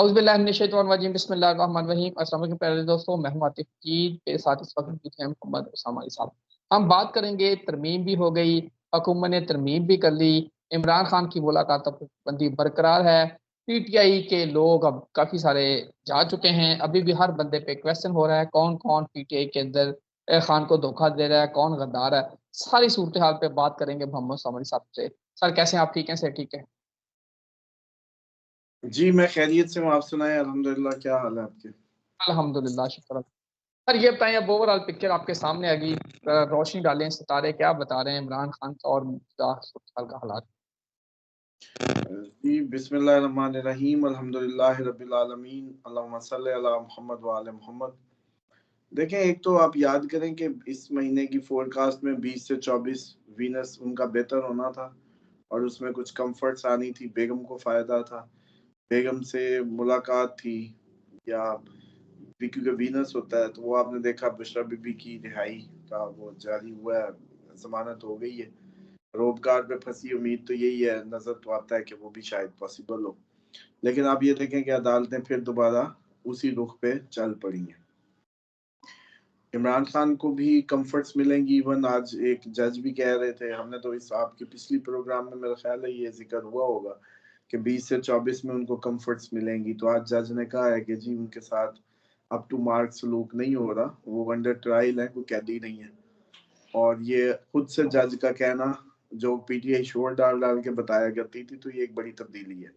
औज़ुबिल्लाहिमिनश्शैतानिर्रजीम बिस्मिल्लाहिर्रहमानिर्रहीम। अस्सलाम वालेकुम प्यारे दोस्तों, मैं हूं आतिफ कीद के साथ इस वक्त मौजूद हैं मोहम्मद उसामा अली साहब। हम बात करेंगे, तरमीम भी हो गई, हुकूमत ने तरमीम भी कर ली, इमरान खान की मुलाकात बंदी बरकरार है, पीटीआई के लोग अब काफ़ी सारे जा चुके हैं। अभी भी हर बंदे पे क्वेश्चन हो रहा है कौन कौन पीटीआई के अंदर खान को धोखा दे रहा है, कौन गद्दार है। सारी सूरत हाल पे बात करेंगे मोहम्मद उसामा अली साहब से। सर कैसे हैं आप? ठीक हैं सर? ठीक है जी, मैं खैरियत से हूँ। आप सुनाएं। अल्हम्दुलिल्लाह। क्या हाल है आपके? अल्हम्दुलिल्लाह, शुक्र। सर ये बताएं, अब ओवरऑल पिक्चर आपके सामने आ गई, रोशनी डालें सितारे, क्या बता रहे हैं इमरान खान का और साल का हालात? जी, बिस्मिल्लाहिर्रहमानिर्रहीम, अल्हम्दुलिल्लाहि रब्बिल आलमीन, अल्लाहुम्मा सल्लि अला मुहम्मद व आले मुहम्मद। देखें, एक तो आप याद करें कि इस महीने की फोरकास्ट में 20 से 24 वीनस उनका बेहतर होना था और उसमें कुछ कंफर्ट्स आनी थी, बेगम को फ़ायदा था, बेगम से मुलाकात थी, या क्योंकि वीनस होता है तो वो आपने देखा बुशरा बीबी की रिहाई का वो जारी हुआ है, जमानत हो गई है। रोबगार पे फंसी उम्मीद तो यही है, नजर तो आता है कि वो भी शायद पॉसिबल हो, लेकिन आप ये देखें कि अदालतें फिर दोबारा उसी रुख पे चल पड़ी हैं। इमरान खान को भी कंफर्ट्स मिलेंगी। इवन आज एक जज भी कह रहे थे, हमने तो इस आपके पिछली प्रोग्राम में मेरा ख्याल है ये जिक्र हुआ होगा कि 20 से 24 में उनको कंफर्ट्स मिलेंगी। तो आज जज ने कहा है कि जी उनके साथ अप टू मार्क सलूक नहीं हो रहा, वो अंडर ट्रायल है, कोई कैदी नहीं है। और ये खुद से जज का कहना, जो पीटीआई शोर डाल डाल के बताया करती थी, तो ये एक बड़ी तब्दीली है।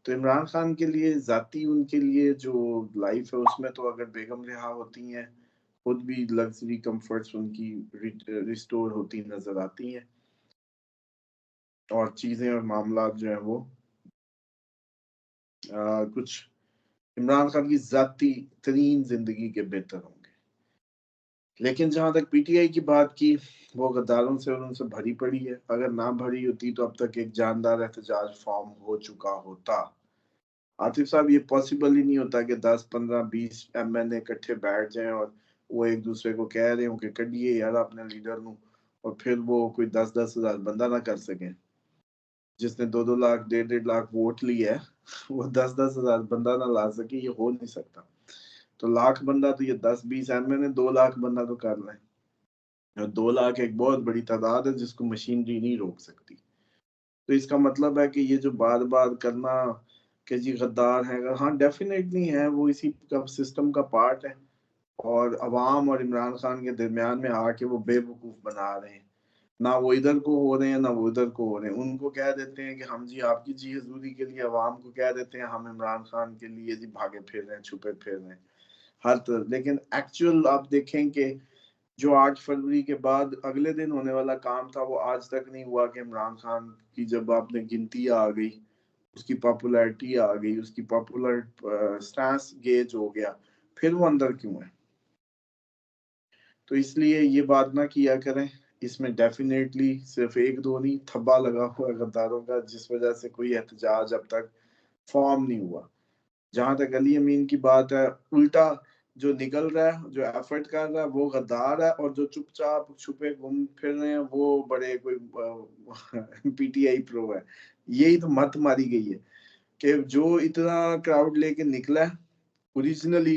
तो इमरान खान के लिए जाती उनके लिए जो लाइफ है उसमें तो अगर बेगम रिहा होती हैं, खुद भी लग्जरी कंफर्ट्स उनकी रिस्टोर होती नजर आती हैं और चीजें और मामला जो है वो कुछ इमरान खान की जाती तरीन जिंदगी के बेहतर होंगे। लेकिन जहां तक पीटीआई की बात की, वो गद्दारों से और उनसे भरी पड़ी है। अगर ना भरी होती तो अब तक एक जानदार एहतजाज फॉर्म हो चुका होता। आतिफ साहब, ये पॉसिबल ही नहीं होता कि 10 15 20 एमएनए इकट्ठे बैठ जाएं और वो एक दूसरे को कह रहे हो कि कढ़िए यार अपने लीडर ਨੂੰ, और फिर वो कोई 10-10 हजार बंदा ना कर सके। जिसने 2-2 लाख 1.5-1.5 लाख वोट लिए है, वो 10-10 हजार बंदा ना ला सके, ये हो नहीं सकता। तो लाख बंदा तो ये 10-20 एमएनए 2 लाख बंदा तो कर लें, और 2 लाख एक बहुत बड़ी तादाद है जिसको मशीनरी नहीं रोक सकती। तो इसका मतलब है कि ये जो बार बार करना कि जी गद्दार है, हाँ डेफिनेटली है, वो इसी का सिस्टम का पार्ट है। और अवाम और इमरान खान के दरमियान में आके वो बेवकूफ बना रहे हैं। ना वो इधर को हो रहे हैं ना वो उधर को हो रहे हैं। उनको कह देते हैं कि हम जी आपकी जी हजूरी के लिए, अवाम को कह देते हैं हम इमरान खान के लिए जी भागे फिर रहे हैं, छुपे फिर रहे हैं हर तरफ। लेकिन एक्चुअल आप देखें कि जो 8 फरवरी के बाद अगले दिन होने वाला काम था, वो आज तक नहीं हुआ। कि इमरान खान की जब आपने गिनती आ गई, उसकी पॉपुलैरिटी आ गई, उसकी पॉपुलर स्टांस गेज हो गया, फिर वो अंदर क्यों है? तो इसलिए ये बात ना किया करें। इसमें डेफिनेटली सिर्फ एक दो नहीं, थब्बा लगा हुआ है गद्दारों का, जिस वजह से कोई एहतजाज अब तक फॉर्म नहीं हुआ। जहां तक अली अमीन की बात है, उल्टा जो निकल रहा है, जो एफर्ट कर रहा है, वो गद्दार है, और जो चुपचाप छुपे घूम फिर रहे हैं वो बड़े कोई पीटीआई प्रो है। यही तो मत मारी गई है कि जो इतना क्राउड लेके निकला है, ओरिजिनली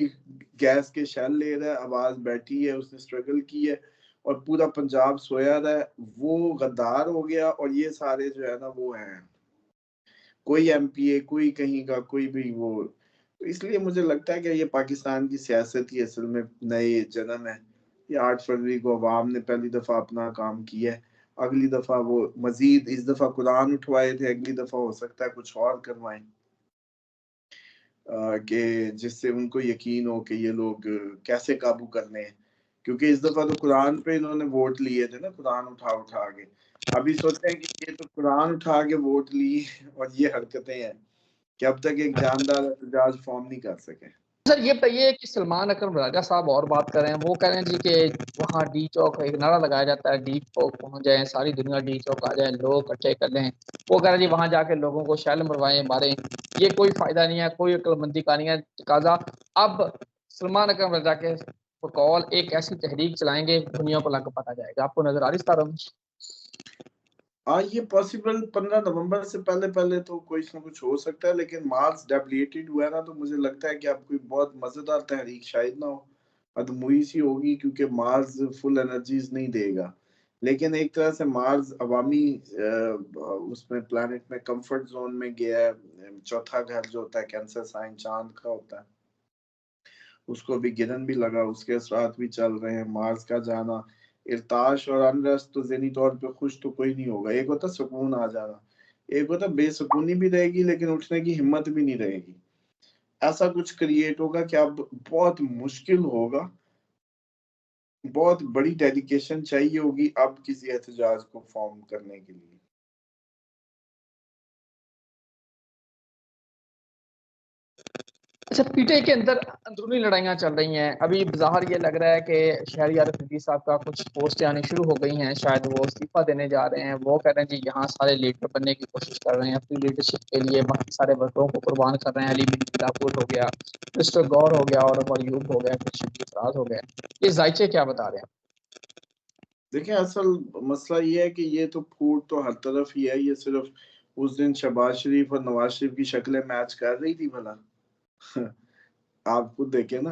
गैस के शेल ले रहा है, आवाज बैठी है, उसने स्ट्रगल की है, और पूरा पंजाब सोया रहा है, वो गद्दार हो गया। और ये सारे जो है ना वो हैं, कोई एमपीए, कोई कहीं का कोई भी वो। तो इसलिए मुझे लगता है कि ये पाकिस्तान की सियासत ही असल में नए जन्म है। ये 8 फरवरी को अवाम ने पहली दफा अपना काम किया है। अगली दफा वो मजीद, इस दफा कुरान उठवाए थे, अगली दफा हो सकता है कुछ और करवाएं, कि जिससे उनको यकीन हो कि ये लोग कैसे काबू करने हैं। क्योंकि इस दफा तो कुरान पे इन्होंने वोट लिए थे ना, कुरान उठा उठा के। अभी सोचते हैं कि ये तो कुरान उठा के वोट ली और ये हरकतें हैं कि अब तक एक जानदार एहतजाज फॉर्म नहीं कर सके। सर ये बताइए कि सलमान अकरम राजा साहब और बात कर रहे हैं, वो कह रहे हैं जी कि वहाँ डी चौक एक नारा लगाया जाता है, डी चौक पहुंच जाए, सारी दुनिया डी चौक आ जाए, लोग इकट्ठे कर लें। वो कह रहे हैं जी वहाँ जाके लोगों को शैल मरवाएं, मारें, ये कोई फायदा नहीं है, कोई अक्लमंदी का नहीं है तकाजा। अब सलमान अकरम राजा के कॉल एक ऐसी तहरीक चलाएंगे, दुनिया को लग पता जाएगा। आपको नजर आ रही इस तरह? हाँ, ये पॉसिबल 15 नवंबर से पहले पहले तो कुछ ना कुछ हो सकता है, लेकिन मार्च डेबिलेटेड हुआ है ना, तो मुझे लगता है कि अब कोई बहुत मजेदार तहरीक शायद ना हो, अधमुई सी होगी, क्योंकि मार्स फुल एनर्जीज नहीं देगा। लेकिन एक तरह से मार्स अवामी उसमें प्लैनेट में कंफर्ट जोन में गया है। चौथा घर जो होता है कैंसर साइन चांद का होता है, उसको भी गिरन भी लगा, उसके असरात भी चल रहे हैं। मार्स का जाना इर्ताश और अनरस, तो ज़हनी तौर पे खुश तो कोई नहीं होगा। एक होता सुकून आ जाना, एक होता बेसुकूनी भी रहेगी लेकिन उठने की हिम्मत भी नहीं रहेगी। ऐसा कुछ क्रिएट होगा कि अब बहुत मुश्किल होगा, बहुत बड़ी डेडिकेशन चाहिए होगी अब किसी एहतजाज को फॉर्म करने के लिए। अच्छा, पीटीआई के अंदर अंदरूनी लड़ाइयाँ चल रही हैं। अभी बाहर ये लग रहा है कि शहरियार अफरीदी साहब का कुछ पोस्टें आनी शुरू हो गई हैं, शायद वो इस्तीफा देने जा रहे हैं। वो कह रहे हैं जी यहाँ सारे लीडर बनने की कोशिश कर रहे हैं, अपनी लीडरशिप के लिए बाकी सारे वर्करों को कुर्बान कर रहे हैं। अली बिन किलापुर हो गया, मिस्टर गौर हो गया, और अयूब हो गया, कुछ फराज हो गया। ये जायचे क्या बता रहे हैं? देखिए, असल मसला ये है कि ये तो फूट तो हर तरफ ही है। ये सिर्फ उस दिन शहबाज शरीफ और नवाज शरीफ की शक्लें मैच कर रही थी भला। आप खुद देखे ना,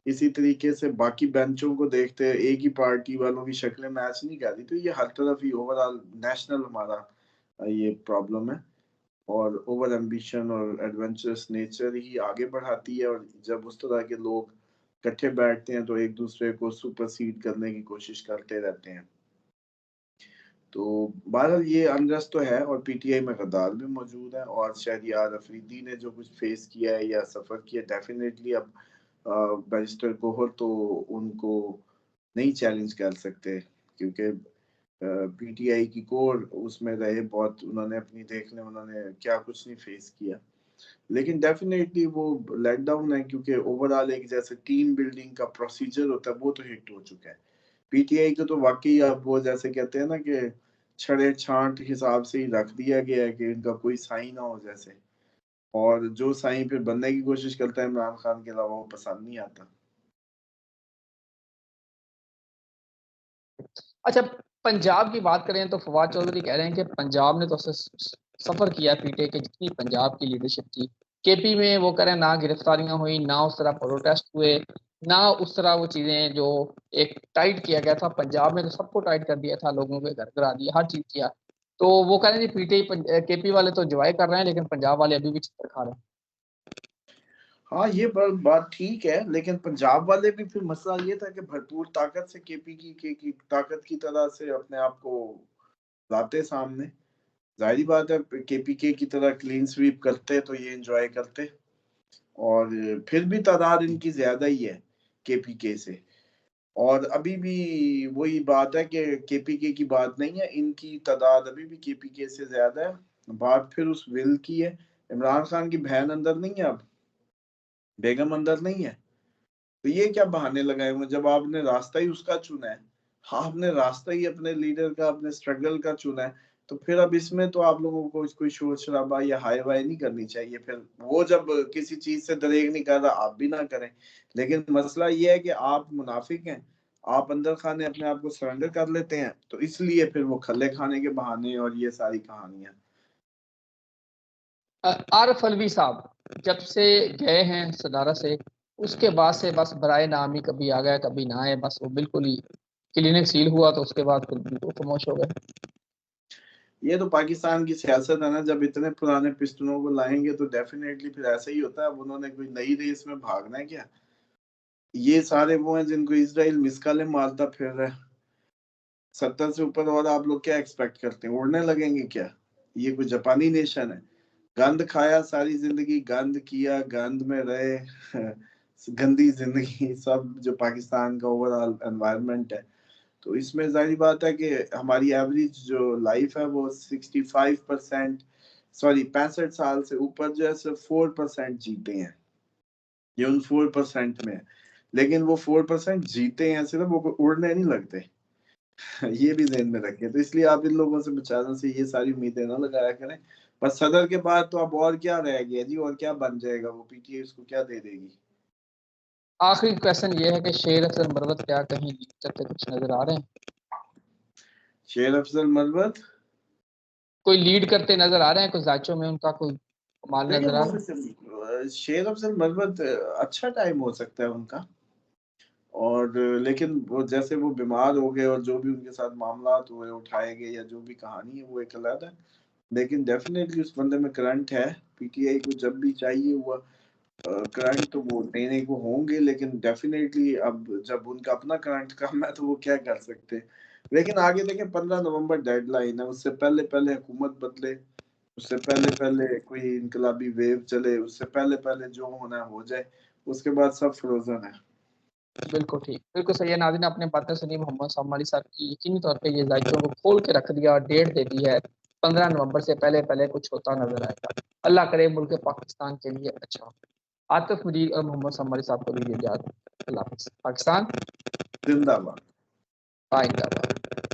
इसी तरीके से बाकी बेंचों को देखते हैं, एक ही पार्टी वालों की शक्लें मैच नहीं कर रही। तो ये हर तरफ ही ओवरऑल नेशनल हमारा ये प्रॉब्लम है। और ओवर एम्बिशन और एडवेंचरस नेचर ही आगे बढ़ाती है, और जब उस तरह के लोग इकट्ठे बैठते हैं तो एक दूसरे को सुपरसीड करने की कोशिश करते रहते हैं। तो बहरहाल ये अनरेस्ट तो है, और पीटीआई में गद्दार भी मौजूद है, और शहरियार अफरीदी ने जो कुछ फेस किया है या सफर किया, डेफिनेटली अब बैरिस्टर गोहर तो उनको नहीं चैलेंज कर सकते, क्योंकि पीटीआई की कोर उसमें रहे बहुत, उन्होंने अपनी देख लें उन्होंने क्या कुछ नहीं फेस किया। लेकिन डेफिनेटली वो लेट डाउन है, क्योंकि ओवरऑल एक जैसे टीम बिल्डिंग का प्रोसीजर होता है वो तो हिट हो चुका है। पीटीआई को तो वाकई अब वो जैसे कहते हैं ना कि छड़े छांट हिसाब से ही रख दिया गया है कि इनका कोई साई ना हो जैसे, और जो साई फिर बनने की कोशिश करता है इमरान खान के अलावा वो पसंद नहीं आता। अच्छा, पंजाब की बात करें तो फवाद चौधरी कह रहे हैं कि पंजाब ने तो सफर किया पीटीआई के, जितनी पंजाब की लीडरशिप थी। केपी में वो कह रहे हैं ना गिरफ्तारियां हुई, ना उस तरह प्रोटेस्ट हुए, ना उस तरह वो चीजें जो एक टाइट किया गया था। पंजाब में तो सबको टाइट कर दिया था, लोगों के घर करा दिया, हर चीज किया। तो वो कह रहे हैं जी पीटीआई केपी वाले तो एंजॉय कर रहे हैं, लेकिन पंजाब वाले अभी भी चित्तर खा रहे हैं। हाँ, ये बात ठीक है, लेकिन पंजाब वाले भी फिर मसला ये था कि भरपूर ताकत से केपी की ताकत की तरह से अपने आप को लाते सामने। जाहिर बात है, केपीके की तरह क्लीन स्वीप करते तो ये एंजॉय करते, और फिर भी तादाद इनकी ज्यादा ही है केपीके से। और अभी भी वही बात है कि केपीके की बात नहीं है, इनकी तादाद अभी भी केपीके से ज्यादा है। बात फिर उस विल की है। इमरान खान की बहन अंदर नहीं है अब, बेगम अंदर नहीं है, तो ये क्या बहाने लगाए हुए जब आपने रास्ता ही उसका चुना है। हाँ, आपने रास्ता ही अपने लीडर का, अपने स्ट्रगल का चुना है, तो फिर अब इसमें तो आप लोगों को कोई शोर शराबा या हाई वाई नहीं करनी चाहिए। फिर वो जब किसी चीज से दरेग नहीं कर रहा, आप भी ना करें। लेकिन मसला ये है कि आप मुनाफिक हैं, आप अंदर खाने अपने आप को सरेंडर कर लेते हैं, तो इसलिए फिर वो खल्ले खाने के बहाने और ये सारी कहानियां। आरफ अलवी साहब जब से गए हैं सदारत से, उसके बाद से बस बराए नाम ही कभी आ गया कभी ना आए, बस वो बिल्कुल ही क्लिनिक सील हुआ तो उसके बाद फिर बिल्कुल खामोश हो गए। ये तो पाकिस्तान की सियासत है ना, जब इतने पुराने पिस्तूलों को लाएंगे तो डेफिनेटली फिर ऐसा ही होता है। अब उन्होंने कोई नई रेस में भागना है क्या? ये सारे वो हैं जिनको इसराइल मिसाइलें मारता फिर रहा है। 70 से ऊपर, और आप लोग क्या एक्सपेक्ट करते हैं, उड़ने लगेंगे क्या? ये कोई जापानी नेशन है? गंद खाया सारी जिंदगी, गंद किया, गंद में रहे। गंदी जिंदगी सब जो पाकिस्तान का ओवरऑल एनवायरनमेंट है। तो इसमें जाहिर बात है कि हमारी एवरेज जो लाइफ है वो 65%, सॉरी 65 साल से ऊपर जो है सिर्फ 4% जीते हैं। ये उन 4% में है, लेकिन वो 4% जीते हैं सिर्फ, वो उड़ने नहीं लगते। ये भी ध्यान में रखें। तो इसलिए आप इन लोगों से बेचारों से ये सारी उम्मीदें ना लगाया करें। पर सदर के बाद तो अब और क्या रह गया जी, और क्या बन जाएगा वो? पीटीआई उसको क्या दे देगी? आखिरी क्वेश्चन ये है कि शेर अफजल मरवत क्या कहीं लीक करते कुछ नजर आ रहे हैं? शेर अफजल मरवत कोई लीड करते नजर आ रहे हैं, कुछ जायचों में उनका कोई कमाल देखिए नजर आ रहा है? वो शेर अफजल मरवत अच्छा टाइम हो सकता है उनका, और लेकिन वो जैसे वो बीमार हो गए और जो भी उनके साथ मामला हुए उठाए गए या जो भी कहानी है वो एक अलग है, लेकिन डेफिनेटली उस बंदे में करंट है। पीटीआई को जब भी चाहिए हुआ करंट तो वो देने को होंगे, लेकिन डेफिनेटली अब जब उनका अपना करंट कम है तो वो क्या कर सकते हैं। लेकिन आगे देखें 15 नवंबर डेडलाइन है, उससे पहले पहले हुकूमत बदले, उससे पहले पहले कोई इनकलाबी वेव चले, उससे पहले पहले जो होना है हो जाए, उसके बाद सब फ्रोजन है। बिल्कुल ठीक, बिल्कुल सही है। नाज़रीन, आपने बातें सुनी मोहम्मद सामानी साहब की, यकीनी तौर पे ये दायित्वों को खोल के रख दिया और डेट दे दी है, 15 नवंबर से पहले पहले कुछ होता नजर आएगा। अल्लाह करे मुल्क पाकिस्तान के लिए अच्छा हो। आतिफ मुजीब और मोहम्मद सामानी साहब को दीजिए इजाजत। अल्लाह हाफिज़। पाकिस्तान जिंदाबाद। जिंदाबाद।